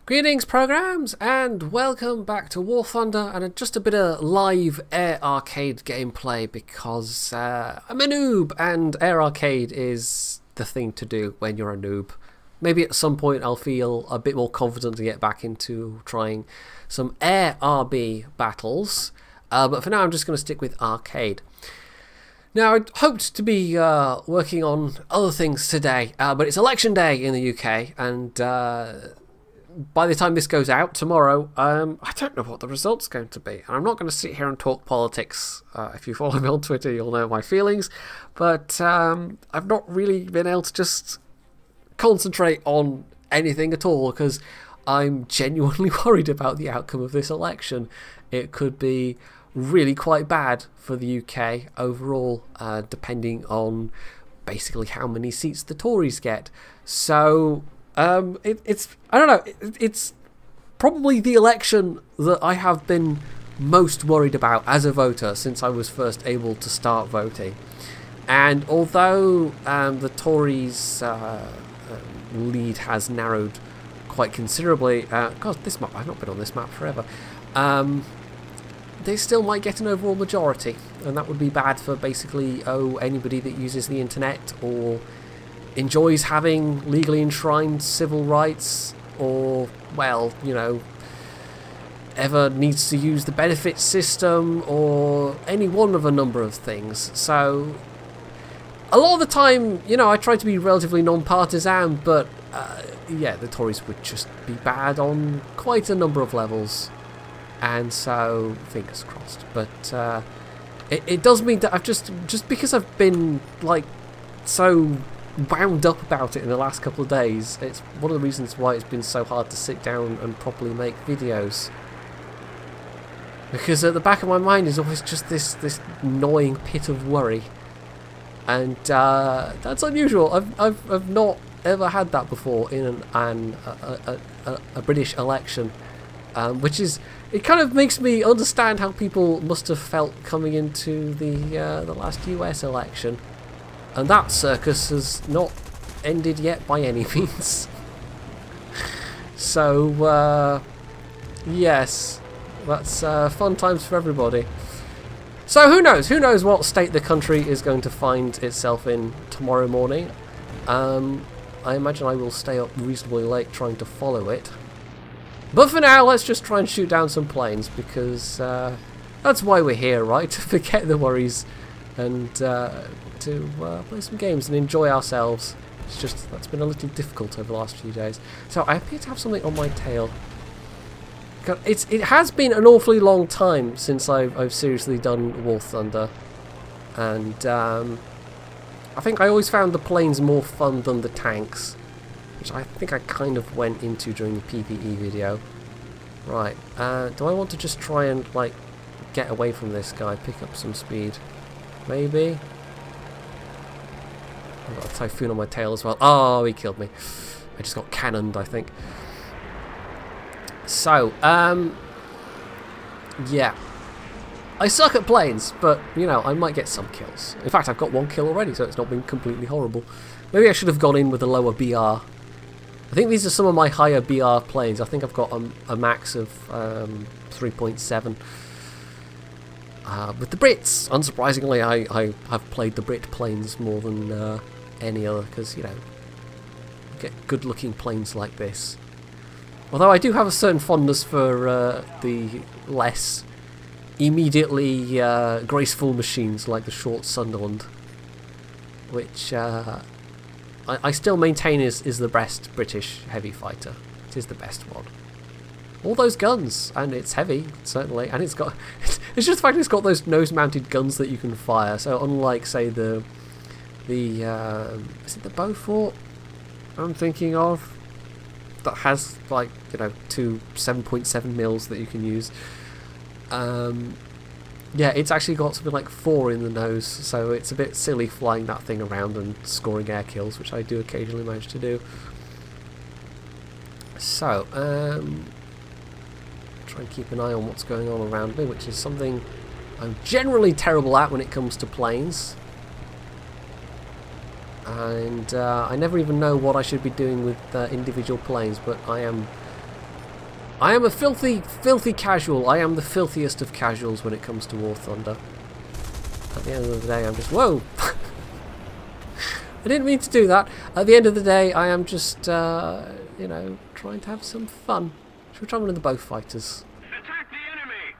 Greetings programs and welcome back to War Thunder and just a bit of live Air Arcade gameplay because I'm a noob and Air Arcade is the thing to do when you're a noob. Maybe at some point I'll feel a bit more confident to get back into trying some Air RB battles, but for now I'm just going to stick with Arcade. Now, I hoped to be working on other things today, but it's election day in the UK, and by the time this goes out tomorrow, I don't know what the result's going to be. And I'm not going to sit here and talk politics. If you follow me on Twitter, you'll know my feelings. But I've not really been able to just concentrate on anything at all, because I'm genuinely worried about the outcome of this election. It could be really quite bad for the UK overall, depending on basically how many seats the Tories get. So it's I don't know, it's probably the election that I have been most worried about as a voter since I was first able to start voting. And although the Tories lead has narrowed quite considerably, God, this map, I've not been on this map forever, they still might get an overall majority, and that would be bad for basically anybody that uses the internet or enjoys having legally enshrined civil rights, or, well, you know, ever needs to use the benefit system, or any one of a number of things. So a lot of the time, you know, I try to be relatively non-partisan, but yeah, the Tories would just be bad on quite a number of levels. And so, fingers crossed. But it does mean that I've just because I've been, like, so wound up about it in the last couple of days, it's one of the reasons why it's been so hard to sit down and properly make videos. Because at the back of my mind is always just this gnawing pit of worry. And that's unusual. I've not ever had that before in a British election. Which is, it kind of makes me understand how people must have felt coming into the last US election, and that circus has not ended yet by any means. So yes, that's fun times for everybody. So who knows what state the country is going to find itself in tomorrow morning. I imagine I will stay up reasonably late trying to follow it. But for now, let's just try and shoot down some planes, because that's why we're here, right? To forget the worries and to play some games and enjoy ourselves. It's just, that's been a little difficult over the last few days. So I appear to have something on my tail. It has been an awfully long time since I've seriously done War Thunder. And I think I always found the planes more fun than the tanks, which I think I kind of went into during the PvE video. Right, do I want to just try and, like, get away from this guy, pick up some speed? Maybe? I've got a typhoon on my tail as well. Oh, he killed me. I just got cannoned, I think. So, yeah. I suck at planes, but, you know, I might get some kills. In fact, I've got one kill already, so it's not been completely horrible. Maybe I should have gone in with a lower BR. I think these are some of my higher BR planes. I think I've got a max of 3.7. With the Brits, unsurprisingly, I have played the Brit planes more than any other, because, you know, you get good-looking planes like this. Although I do have a certain fondness for the less immediately graceful machines like the Short Sunderland, which I still maintain is the best British heavy fighter. It is the best one. All those guns, and it's heavy, certainly, and it's got... It's just the fact it's got those nose-mounted guns that you can fire, so unlike, say, is it the Beaufort I'm thinking of? That has, like, you know, two 7.7 mils that you can use. Yeah, it's actually got something like 4 in the nose, so it's a bit silly flying that thing around and scoring air kills, which I do occasionally manage to do. So, try and keep an eye on what's going on around me, which is something I'm generally terrible at when it comes to planes. And I never even know what I should be doing with individual planes, but I am I am a filthy, filthy casual. I am the filthiest of casuals when it comes to War Thunder. At the end of the day, I'm just... Whoa! I didn't mean to do that. At the end of the day, I am just, you know, trying to have some fun. Should we try one of the bow fighters? Attack the enemy!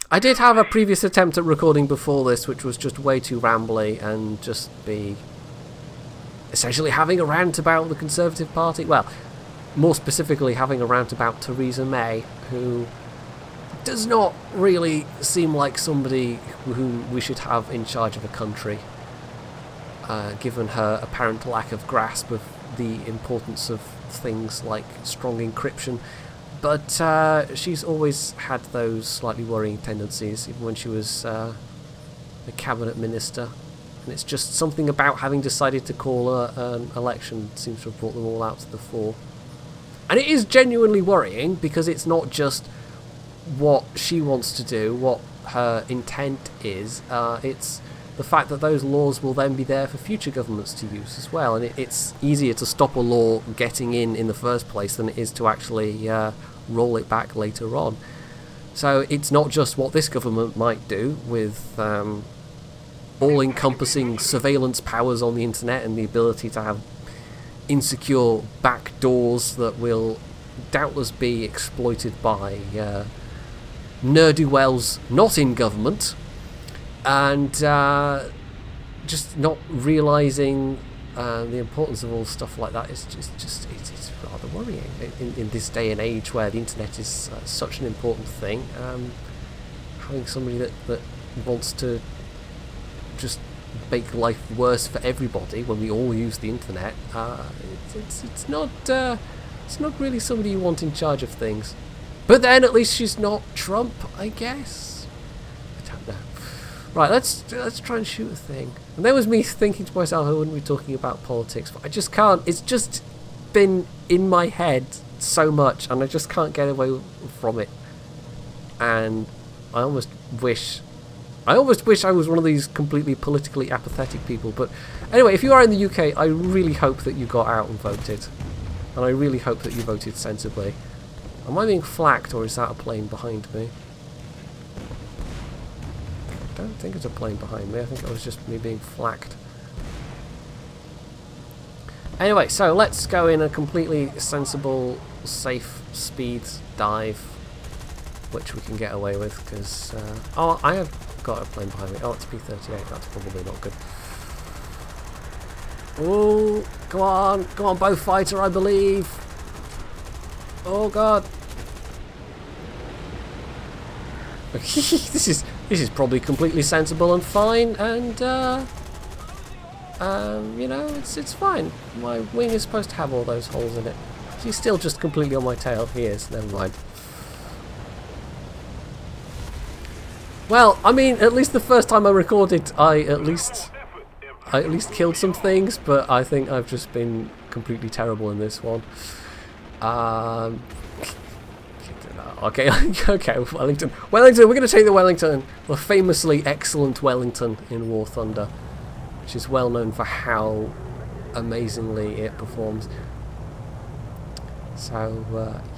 I did have a previous attempt at recording before this, which was just way too rambly and just be essentially having a rant about the Conservative Party. Well, more specifically, having a rant about Theresa May, who does not really seem like somebody who we should have in charge of a country, given her apparent lack of grasp of the importance of things like strong encryption. But she's always had those slightly worrying tendencies, even when she was a cabinet minister. And it's just something about having decided to call an election seems to have brought them all out to the fore. And it is genuinely worrying, because it's not just what she wants to do, what her intent is, it's the fact that those laws will then be there for future governments to use as well. And it's easier to stop a law getting in the first place than it is to actually roll it back later on. So it's not just what this government might do with all-encompassing surveillance powers on the internet and the ability to have insecure back doors that will doubtless be exploited by ne'er-do-wells not in government, and just not realising the importance of all stuff like that. It's it's rather worrying in this day and age where the internet is such an important thing. Having somebody that wants to just make life worse for everybody when we all use the internet, it's not really somebody you want in charge of things. But then at least she's not Trump, I guess. I don't know. Right, let's try and shoot a thing. And there was me thinking to myself I wouldn't be talking about politics, but I just can't. It's just been in my head so much, and I just can't get away from it. And I almost wish I was one of these completely politically apathetic people. But anyway, if you are in the UK, I really hope that you got out and voted. And I really hope that you voted sensibly. Am I being flacked, or is that a plane behind me? I don't think it's a plane behind me. I think that was just me being flacked. Anyway, so let's go in a completely sensible, safe speed dive, which we can get away with, because... oh, I have got a plane behind me. Oh, it's P-38. That's probably not good. Oh, come on, bow fighter, I believe. Oh god. This is probably completely sensible and fine, and you know, it's fine. My wing is supposed to have all those holes in it. He's still just completely on my tail. He is. Never mind. Well, I mean, at least the first time I recorded, I at least killed some things, but I think I've just been completely terrible in this one. Okay, okay, Wellington. Wellington, we're going to take the Wellington, the famously excellent Wellington in War Thunder, which is well known for how amazingly it performs. So,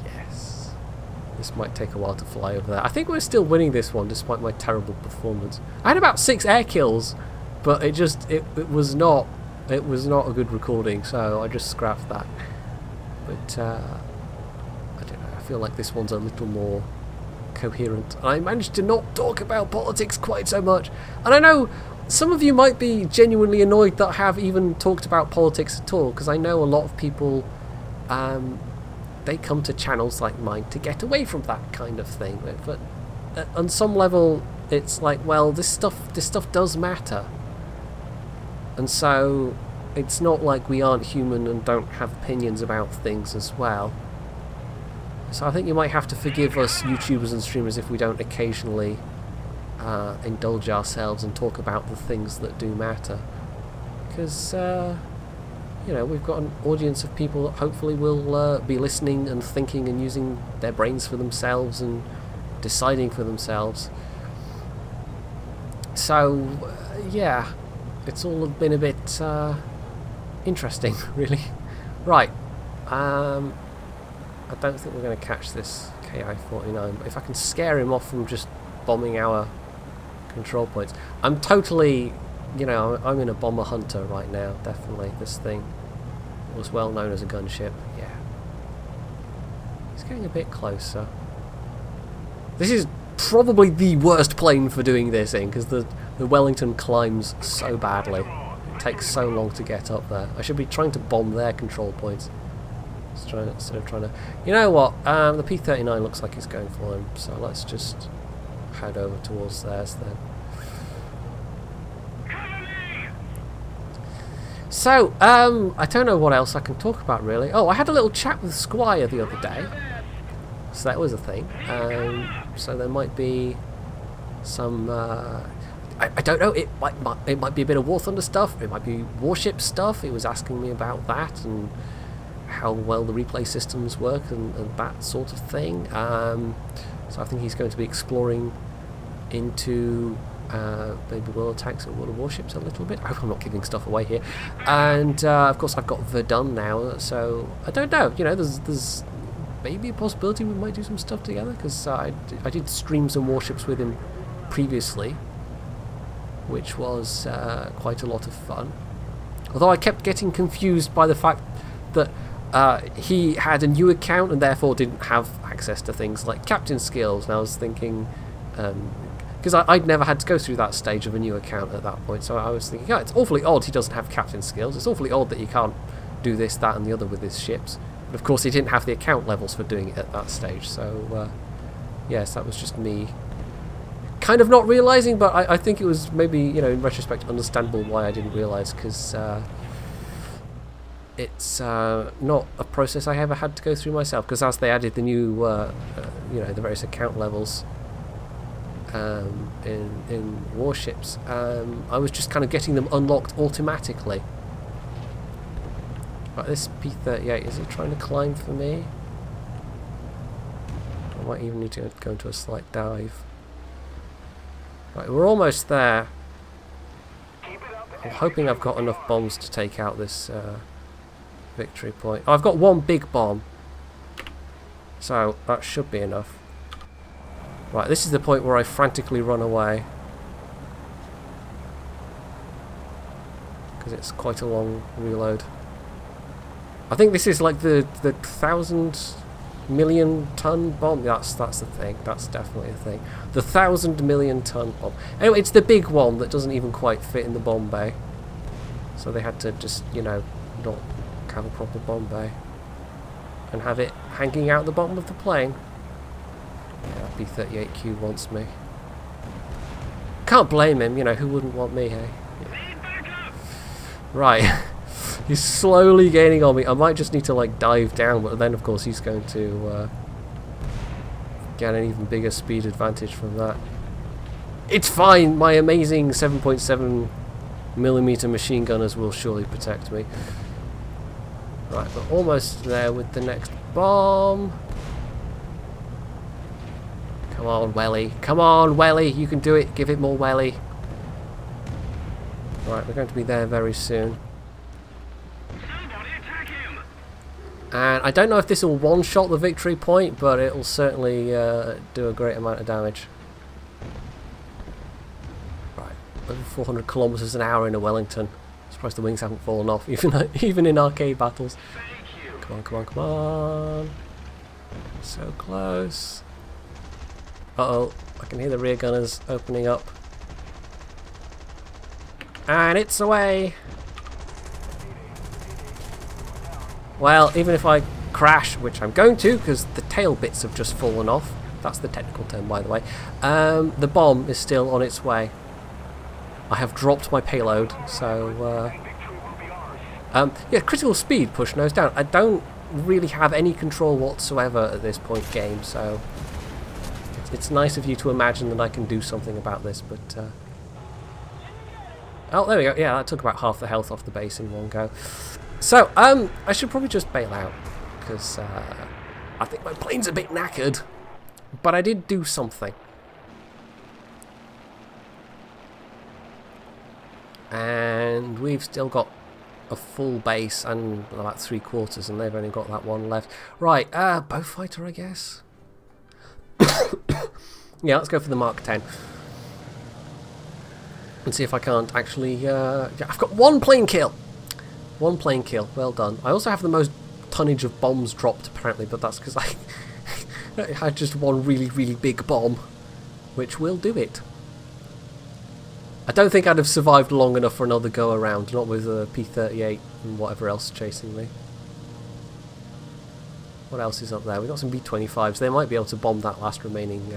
yes, this might take a while to fly over there. I think we're still winning this one despite my terrible performance. I had about 6 air kills, but it was not a good recording, so I just scrapped that. But I don't know, I feel like this one's a little more coherent. I managed to not talk about politics quite so much, and I know some of you might be genuinely annoyed that I have even talked about politics at all, because I know a lot of people, they come to channels like mine to get away from that kind of thing. But on some level, it's like, well, this stuff does matter, and so it's not like we aren't human and don't have opinions about things as well. So I think you might have to forgive us YouTubers and streamers if we don't occasionally indulge ourselves and talk about the things that do matter, because you know, we've got an audience of people that hopefully will be listening and thinking and using their brains for themselves and deciding for themselves. So yeah, it's all been a bit interesting, really. Right, I don't think we're going to catch this KI-49, but if I can scare him off from just bombing our control points. I'm totally, you know, I'm in a bomber hunter right now, definitely. This thing was well known as a gunship, yeah. He's getting a bit closer. This is probably the worst plane for doing this in, because the Wellington climbs so badly. It takes so long to get up there. I should be trying to bomb their control points. Instead of trying to... You know what? The P-39 looks like it's going for him, so let's just head over towards theirs then. So, I don't know what else I can talk about really. Oh, I had a little chat with Squire the other day. So that was a thing. So there might be some... I don't know, it might be a bit of War Thunder stuff, it might be warship stuff. He was asking me about that and how well the replay systems work and that sort of thing. So I think he's going to be exploring into maybe world tanks and world warships a little bit. I hope I'm not giving stuff away here. And of course I've got Verdun now, so I don't know, you know, there's maybe a possibility we might do some stuff together, because I did stream some warships with him previously, which was quite a lot of fun. Although I kept getting confused by the fact that he had a new account and therefore didn't have access to things like captain skills, and I was thinking, because I'd never had to go through that stage of a new account at that point, so I was thinking, yeah, it's awfully odd he doesn't have captain skills, it's awfully odd that he can't do this, that and the other with his ships. But of course he didn't have the account levels for doing it at that stage, so yes, that was just me kind of not realising, but I think it was maybe, you know, in retrospect understandable why I didn't realise, because it's not a process I ever had to go through myself, because as they added the new, you know, the various account levels in warships, I was just kind of getting them unlocked automatically. Right, this P-38, is it trying to climb for me? I might even need to go into a slight dive. Right, we're almost there. I'm hoping I've got enough bombs to take out this victory point. Oh, I've got one big bomb, so that should be enough. Right, this is the point where I frantically run away, because it's quite a long reload. I think this is like the 1,000,000,000 ton bomb. That's the thing. That's definitely a thing. The 1,000,000,000 ton bomb. Anyway, it's the big one that doesn't even quite fit in the bomb bay. So they had to just, you know, not have a proper bomb bay and have it hanging out the bottom of the plane. Yeah, B-38Q wants me. Can't blame him. You know, who wouldn't want me? Hey. Yeah. Right. He's slowly gaining on me. I might just need to like dive down, but then of course he's going to get an even bigger speed advantage from that. It's fine. My amazing 7.7mm machine gunners will surely protect me. Right, we're almost there with the next bomb. Come on, Welly. Come on, Welly. You can do it. Give it more Welly. Right, we're going to be there very soon. And I don't know if this will one-shot the victory point, but it will certainly do a great amount of damage. Right, over 400 kilometers an hour in a Wellington. I'm surprised the wings haven't fallen off, even in arcade battles. Come on, come on, come on. So close. Uh-oh, I can hear the rear gunners opening up. And it's away! Well, even if I crash, which I'm going to, because the tail bits have just fallen off, that's the technical term by the way, the bomb is still on its way. I have dropped my payload, so yeah, critical speed, push nose down. I don't really have any control whatsoever at this point game, so it's nice of you to imagine that I can do something about this, but oh, there we go. Yeah, that took about half the health off the base in one go. So, I should probably just bail out, because I think my plane's a bit knackered, but I did do something. And we've still got a full base and about 3/4, and they've only got that one left. Right, bow fighter, I guess. Yeah, let's go for the Mark 10. And see if I can't actually... yeah, I've got 1 plane kill! 1 plane kill, well done. I also have the most tonnage of bombs dropped, apparently, but that's because I had just 1 really, really big bomb, which will do it. I don't think I'd have survived long enough for another go around, not with a P-38 and whatever else chasing me. What else is up there? We've got some B-25s. They might be able to bomb that last remaining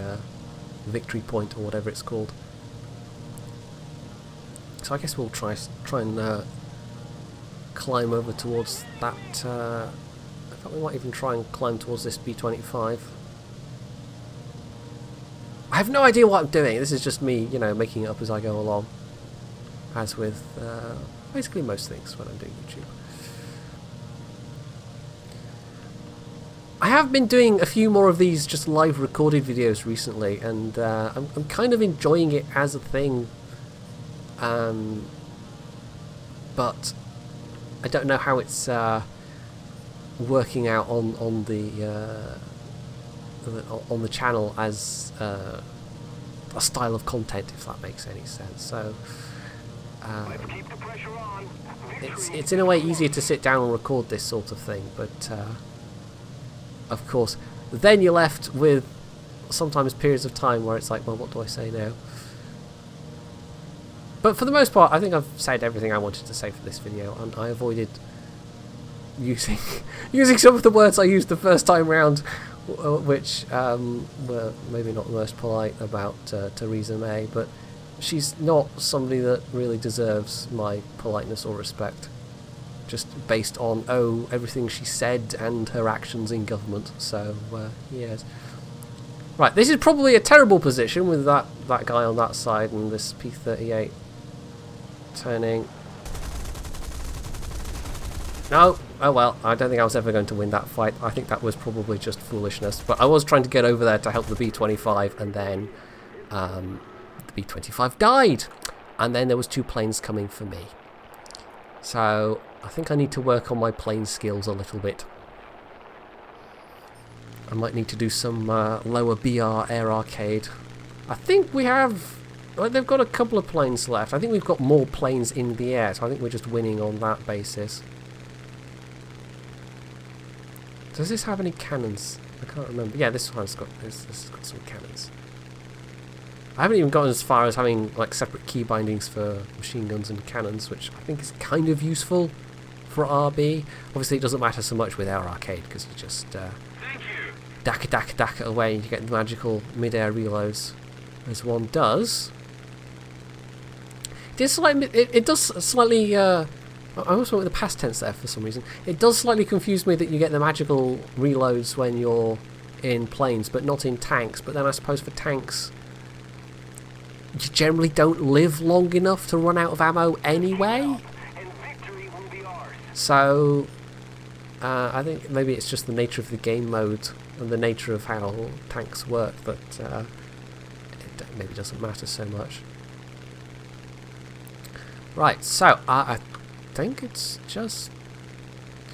victory point, or whatever it's called. So I guess we'll try and climb over towards that. In fact, we might even try and climb towards this B-25. I have no idea what I'm doing. This is just me, you know, making it up as I go along. As with basically most things when I'm doing YouTube. I have been doing a few more of these just live recorded videos recently, and I'm kind of enjoying it as a thing. But I don't know how it's working out on the channel as a style of content, if that makes any sense. So it's in a way easier to sit down and record this sort of thing, but of course then you're left with sometimes periods of time where it's like, well, what do I say now? But for the most part, I think I've said everything I wanted to say for this video, and I avoided using some of the words I used the first time round, which were maybe not the most polite about Theresa May, but she's not somebody that really deserves my politeness or respect, just based on, oh, everything she said and her actions in government. So, yes. Right, this is probably a terrible position with that guy on that side and this P-38 turning. No, oh well, I don't think I was ever going to win that fight. I think that was probably just foolishness, but I was trying to get over there to help the B-25, and then the B-25 died, and then there was 2 planes coming for me. So I think I need to work on my plane skills a little bit. I might need to do some lower BR air arcade. I think we have... well, they've got a couple of planes left. I think we've got more planes in the air, so I think we're just winning on that basis. Does this have any cannons? I can't remember. Yeah, this one's got this has got some cannons. I haven't even gotten as far as having like separate key bindings for machine guns and cannons, which I think is kind of useful for RB. Obviously, it doesn't matter so much with Air Arcade because you just dack it away and you get the magical mid-air reloads, as one does. It does slightly. I also went with the past tense there for some reason. It does slightly confuse me that you get the magical reloads when you're in planes, but not in tanks. But then I suppose for tanks, you generally don't live long enough to run out of ammo anyway. So I think maybe it's just the nature of the game mode and the nature of how tanks work that it maybe doesn't matter so much. Right, so I think it's just,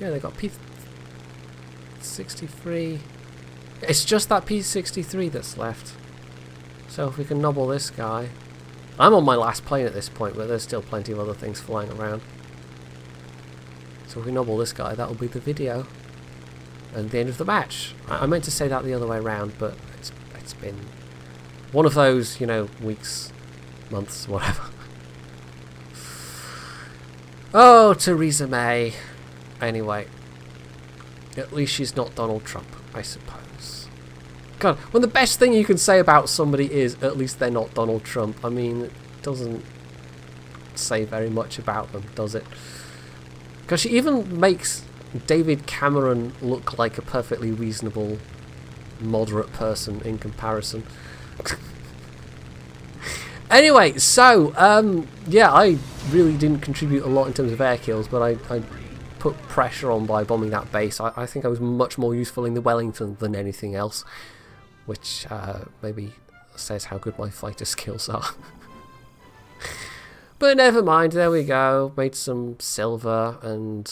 yeah, they got P-63. It's just that P-63 that's left. So if we can nobble this guy. I'm on my last plane at this point, but there's still plenty of other things flying around. So if we nobble this guy, that'll be the video and the end of the match. I meant to say that the other way around, but it's been one of those, you know, weeks, months, whatever. Oh, Theresa May. Anyway, at least she's not Donald Trump, I suppose. God, when the best thing you can say about somebody is, at least they're not Donald Trump, I mean, it doesn't say very much about them, does it? Because she even makes David Cameron look like a perfectly reasonable, moderate person in comparison. Anyway, so, yeah, I really didn't contribute a lot in terms of air kills, but I put pressure on by bombing that base. I think I was much more useful in the Wellington than anything else, which maybe says how good my fighter skills are. But never mind, there we go. Made some silver and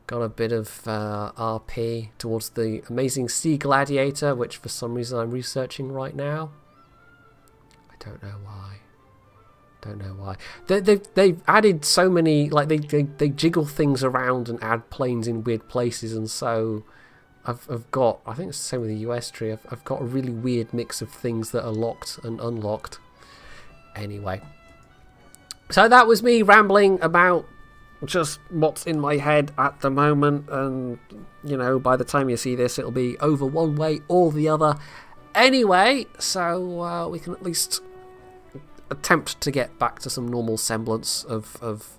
got a bit of RP towards the amazing Sea Gladiator, which for some reason I'm researching right now. I don't know why. Don't know why. They've added so many, like they jiggle things around and add planes in weird places, and so I've got, I think it's the same with the US tree, I've got a really weird mix of things that are locked and unlocked. Anyway. So that was me rambling about just what's in my head at the moment, and you know, by the time you see this it'll be over one way or the other anyway, so we can at least attempt to get back to some normal semblance of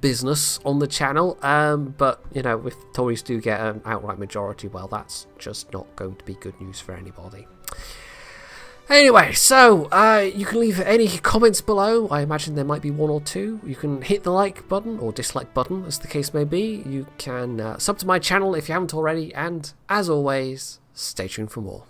business on the channel, but you know, if Tories do get an outright majority, well, that's just not going to be good news for anybody. Anyway, so you can leave any comments below. I imagine there might be one or two. You can hit the like button or dislike button, as the case may be. You can sub to my channel if you haven't already, and as always, stay tuned for more.